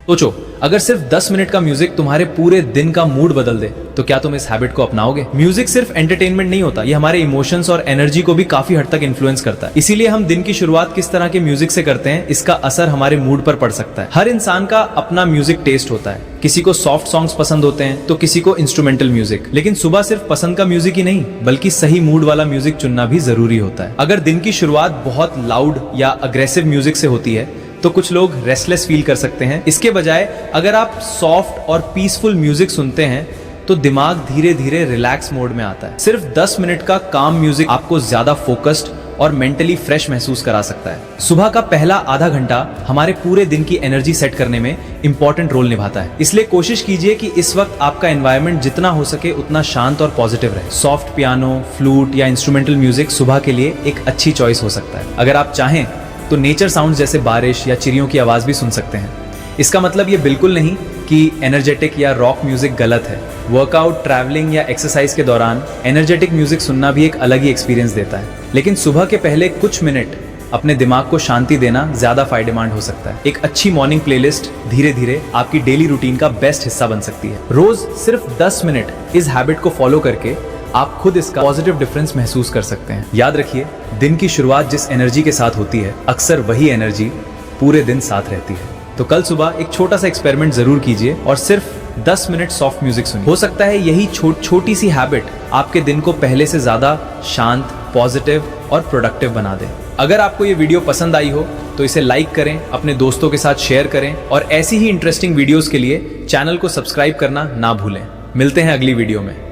सोचो, अगर सिर्फ 10 मिनट का म्यूजिक तुम्हारे पूरे दिन का मूड बदल दे तो क्या तुम इस हैबिट को अपनाओगे? म्यूजिक सिर्फ एंटरटेनमेंट नहीं होता, ये हमारे इमोशंस और एनर्जी को भी काफी हद तक इन्फ्लुएंस करता है। इसीलिए हम दिन की शुरुआत किस तरह के म्यूजिक से करते हैं, इसका असर हमारे मूड पर पड़ सकता है। हर इंसान का अपना म्यूजिक टेस्ट होता है, किसी को सॉफ्ट सॉन्ग्स पसंद होते हैं तो किसी को इंस्ट्रूमेंटल म्यूजिक। लेकिन सुबह सिर्फ पसंद का म्यूजिक ही नहीं बल्कि सही मूड वाला म्यूजिक चुनना भी जरूरी होता है। अगर दिन की शुरुआत बहुत लाउड या अग्रेसिव म्यूजिक से होती है तो कुछ लोग रेस्टलेस फील कर सकते हैं। इसके बजाय अगर आप सॉफ्ट और पीसफुल म्यूजिक सुनते हैं तो दिमाग धीरे धीरे रिलैक्स मोड में आता है। सिर्फ 10 मिनट का काम म्यूजिक आपको ज्यादा फोकस्ड और मेंटली फ्रेश महसूस करा सकता है। सुबह का पहला आधा घंटा हमारे पूरे दिन की एनर्जी सेट करने में इंपॉर्टेंट रोल निभाता है। इसलिए कोशिश कीजिए कि इस वक्त आपका एनवायरनमेंट जितना हो सके उतना शांत और पॉजिटिव रहे। सॉफ्ट पियानो, फ्लूट या इंस्ट्रूमेंटल म्यूजिक सुबह के लिए एक अच्छी चॉइस हो सकता है। अगर आप चाहें तो नेचर साउंड जैसे बारिश या चिड़ियों की आवाज भी सुन सकते हैं। इसका मतलब ये बिल्कुल नहीं कि एनर्जेटिक या रॉक म्यूजिक गलत है। वर्कआउट, ट्रैवलिंग या एक्सरसाइज के दौरान एनर्जेटिक म्यूजिक सुनना भी एक अलग ही एक्सपीरियंस देता है। लेकिन सुबह के पहले कुछ मिनट अपने दिमाग को शांति देना ज्यादा फायदेमंद हो सकता है। एक अच्छी मॉर्निंग प्लेलिस्ट धीरे धीरे आपकी डेली रूटीन का बेस्ट हिस्सा बन सकती है। रोज सिर्फ 10 मिनट इस हैबिट को फॉलो करके आप खुद इसका पॉजिटिव डिफरेंस महसूस कर सकते हैं। याद रखिए, दिन की शुरुआत जिस एनर्जी के साथ होती है अक्सर वही एनर्जी पूरे दिन साथ रहती है। तो कल सुबह एक छोटा सा एक्सपेरिमेंट जरूर कीजिए और सिर्फ 10 मिनट सॉफ्ट म्यूजिक सुनिए। हो सकता है यही छोटी सी हैबिट आपके दिन को पहले से ज्यादा शांत, पॉजिटिव और प्रोडक्टिव बना दे। अगर आपको ये वीडियो पसंद आई हो तो इसे लाइक करें, अपने दोस्तों के साथ शेयर करें और ऐसी ही इंटरेस्टिंग वीडियोस के लिए चैनल को सब्सक्राइब करना ना भूलें। मिलते हैं अगली वीडियो में।